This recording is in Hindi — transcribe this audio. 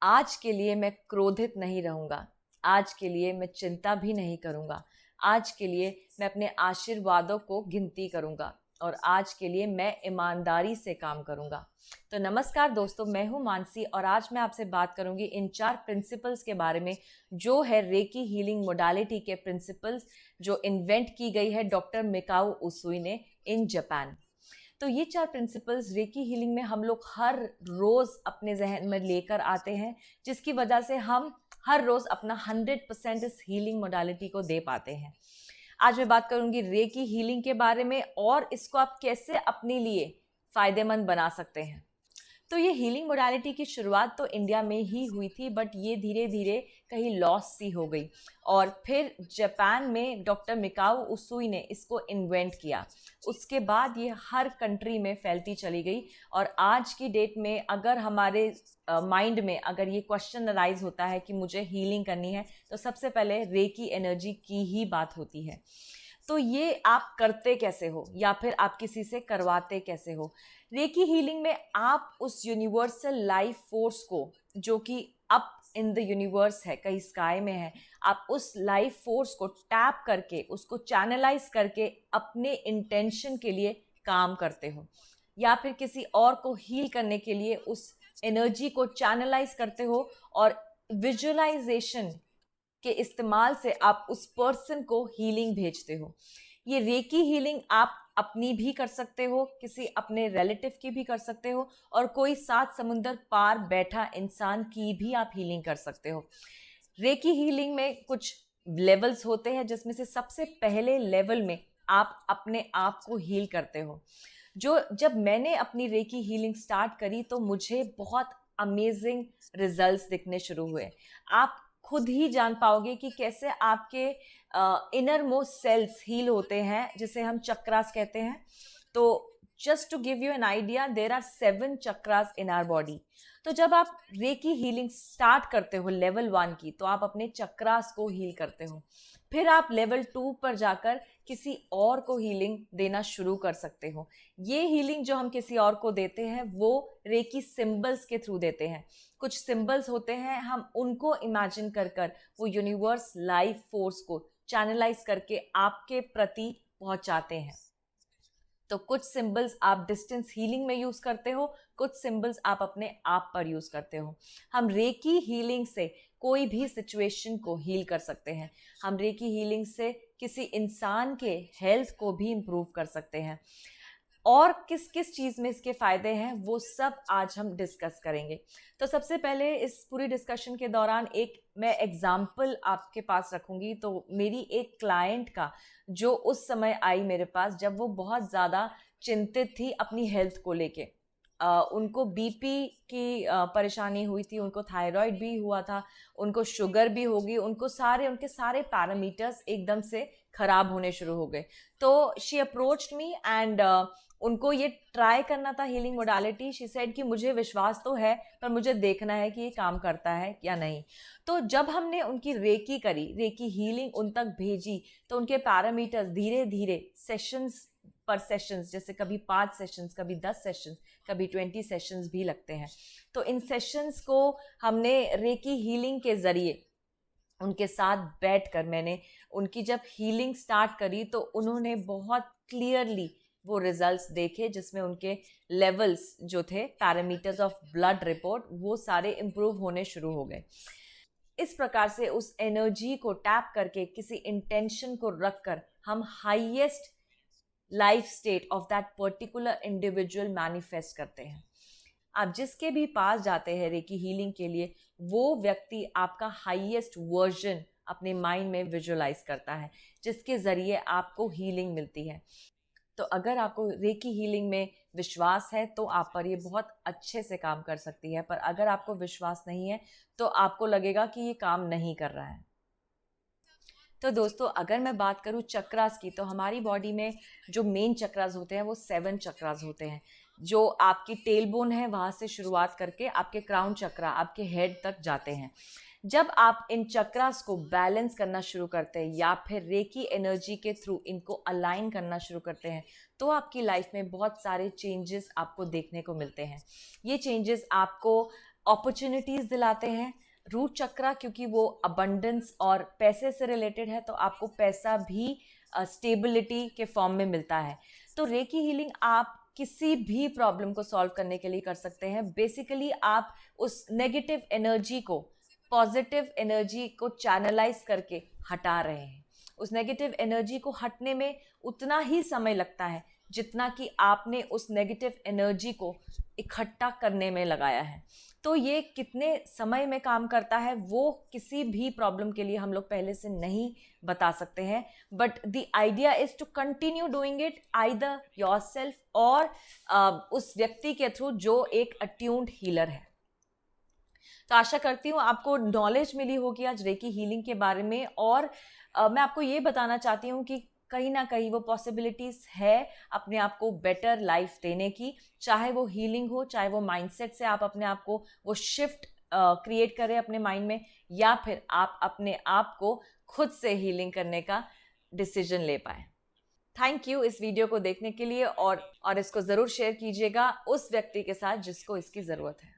आज के लिए मैं क्रोधित नहीं रहूंगा, आज के लिए मैं चिंता भी नहीं करूंगा, आज के लिए मैं अपने आशीर्वादों को गिनती करूंगा और आज के लिए मैं ईमानदारी से काम करूंगा। तो नमस्कार दोस्तों, मैं हूं मानसी और आज मैं आपसे बात करूंगी इन 4 प्रिंसिपल्स के बारे में, जो है रेकी हीलिंग मोडालिटी के प्रिंसिपल्स, जो इन्वेंट की गई है डॉक्टर मिकाओ उसुई ने इन जापान। तो ये 4 प्रिंसिपल्स रेकी हीलिंग में हम लोग हर रोज अपने जहन में लेकर आते हैं, जिसकी वजह से हम हर रोज अपना 100% इस हीलिंग मोडालिटी को दे पाते हैं। आज मैं बात करूंगी रेकी हीलिंग के बारे में और इसको आप कैसे अपने लिए फायदेमंद बना सकते हैं। तो ये हीलिंग मोडालिटी की शुरुआत तो इंडिया में ही हुई थी, बट ये धीरे धीरे कहीं लॉस सी हो गई और फिर जापान में डॉक्टर मिकाओ उसुई ने इसको इन्वेंट किया। उसके बाद ये हर कंट्री में फैलती चली गई और आज की डेट में अगर हमारे माइंड में अगर ये क्वेश्चन अराइज होता है कि मुझे हीलिंग करनी है, तो सबसे पहले रेकी एनर्जी की ही बात होती है। तो ये आप करते कैसे हो या फिर आप किसी से करवाते कैसे हो? रेकी हीलिंग में आप उस यूनिवर्सल लाइफ फोर्स को, जो कि अप इन द यूनिवर्स है, कहीं स्काई में है, आप उस लाइफ फोर्स को टैप करके उसको चैनलाइज करके अपने इंटेंशन के लिए काम करते हो, या फिर किसी और को हील करने के लिए उस एनर्जी को चैनलाइज करते हो और विजुअलाइजेशन के इस्तेमाल से आप उस पर्सन को हीलिंग भेजते हो। ये रेकी हीलिंग आप अपनी भी कर सकते हो, किसी अपने रिलेटिव की भी कर सकते हो और कोई 7 समुंदर पार बैठा इंसान की भी आप हीलिंग कर सकते हो। रेकी हीलिंग में कुछ लेवल्स होते हैं, जिसमें से सबसे पहले लेवल में आप अपने आप को हील करते हो। जब मैंने अपनी रेकी हीलिंग स्टार्ट करी तो मुझे बहुत अमेजिंग रिजल्ट्स दिखने शुरू हुए। आप खुद ही जान पाओगे कि कैसे आपके इनर मोस्ट सेल्स हील होते हैं, जिसे हम चक्रास कहते हैं। तो just to give you an idea, there are 7 chakras in our body. तो जब आप रेकी हीलिंग स्टार्ट करते हो लेवल 1 की, तो आप अपने चक्रास को हील करते हो। फिर आप लेवल 2 पर जाकर किसी और को हीलिंग देना शुरू कर सकते हो। ये हीलिंग जो हम किसी और को देते हैं वो रेकी सिंबल्स के थ्रू देते हैं। कुछ सिंबल्स होते हैं, हम उनको इमेजिन कर कर वो यूनिवर्स लाइफ फोर्स को चैनलाइज करके आपके प्रति पहुंचाते हैं। तो कुछ सिंबल्स आप डिस्टेंस हीलिंग में यूज करते हो, कुछ सिंबल्स आप अपने आप पर यूज करते हो। हम रेकी हीलिंग से कोई भी सिचुएशन को हील कर सकते हैं। हम रेकी हीलिंग से किसी इंसान के हेल्थ को भी इंप्रूव कर सकते हैं। और किस किस चीज़ में इसके फ़ायदे हैं वो सब आज हम डिस्कस करेंगे। तो सबसे पहले इस पूरी डिस्कशन के दौरान एक मैं एग्जाम्पल आपके पास रखूंगी। तो मेरी एक क्लाइंट का, जो उस समय आई मेरे पास जब वो बहुत ज़्यादा चिंतित थी अपनी हेल्थ को लेके। उनको बीपी की परेशानी हुई थी, उनको थायराइड भी हुआ था, उनको शुगर भी होगी, उनके सारे पैरामीटर्स एकदम से खराब होने शुरू हो गए। तो शी अप्रोच्ड मी एंड उनको ये ट्राई करना था हीलिंग मोडालिटी। शी सेड कि मुझे विश्वास तो है, पर मुझे देखना है कि ये काम करता है या नहीं। तो जब हमने उनकी रेकी करी, रेकी हीलिंग उन तक भेजी, तो उनके पैरामीटर्स धीरे धीरे सेशंस पर सेशंस, जैसे कभी 5 सेशंस, कभी 10 सेशंस, कभी 20 सेशंस भी लगते हैं। तो इन सेशंस को हमने रेकी हीलिंग के जरिए उनके साथ बैठकर मैंने उनकी जब हीलिंग स्टार्ट करी, तो उन्होंने बहुत क्लियरली वो रिजल्ट्स देखे, जिसमें उनके लेवल्स जो थे, पैरामीटर्स ऑफ ब्लड रिपोर्ट, वो सारे इम्प्रूव होने शुरू हो गए। इस प्रकार से उस एनर्जी को टैप करके, किसी इंटेंशन को रखकर, हम highest life state of that particular individual manifest करते हैं। आप जिसके भी पास जाते हैं रेकी हीलिंग के लिए, वो व्यक्ति आपका हाईएस्ट वर्जन अपने माइंड में विजुअलाइज करता है, जिसके जरिए आपको हीलिंग मिलती है। तो अगर आपको रेकी हीलिंग में विश्वास है तो आप पर ये बहुत अच्छे से काम कर सकती है, पर अगर आपको विश्वास नहीं है तो आपको लगेगा कि ये काम नहीं कर रहा है। तो दोस्तों, अगर मैं बात करूँ चक्रास की, तो हमारी बॉडी में जो मेन चक्रास होते हैं वो 7 चक्रास होते हैं, जो आपकी टेल बोन है वहाँ से शुरुआत करके आपके क्राउन चक्रा, आपके हेड तक जाते हैं। जब आप इन चक्रास को बैलेंस करना शुरू करते हैं या फिर रेकी एनर्जी के थ्रू इनको अलाइन करना शुरू करते हैं, तो आपकी लाइफ में बहुत सारे चेंजेस आपको देखने को मिलते हैं। ये चेंजेस आपको अपॉर्चुनिटीज़ दिलाते हैं। रूट चक्रा क्योंकि वो अबंडेंस और पैसे से रिलेटेड है, तो आपको पैसा भी स्टेबिलिटी के फॉर्म में मिलता है। तो रेकी हीलिंग आप किसी भी प्रॉब्लम को सॉल्व करने के लिए कर सकते हैं। बेसिकली आप उस नेगेटिव एनर्जी को पॉजिटिव एनर्जी को चैनलाइज करके हटा रहे हैं। उस नेगेटिव एनर्जी को हटने में उतना ही समय लगता है जितना कि आपने उस नेगेटिव एनर्जी को इकट्ठा करने में लगाया है। तो ये कितने समय में काम करता है वो किसी भी प्रॉब्लम के लिए हम लोग पहले से नहीं बता सकते हैं, but the idea is to continue doing it either yourself और उस व्यक्ति के थ्रू जो एक अट्यून्ड हीलर है। तो आशा करती हूँ आपको नॉलेज मिली होगी आज रेकी हीलिंग के बारे में, और मैं आपको ये बताना चाहती हूँ कि कहीं ना कहीं वो पॉसिबिलिटीज़ है अपने आप को बेटर लाइफ देने की, चाहे वो हीलिंग हो, चाहे वो माइंडसेट से आप अपने आप को वो शिफ्ट क्रिएट करें अपने माइंड में, या फिर आप अपने आप को खुद से हीलिंग करने का डिसीजन ले पाए। थैंक यू इस वीडियो को देखने के लिए, और इसको ज़रूर शेयर कीजिएगा उस व्यक्ति के साथ जिसको इसकी ज़रूरत है।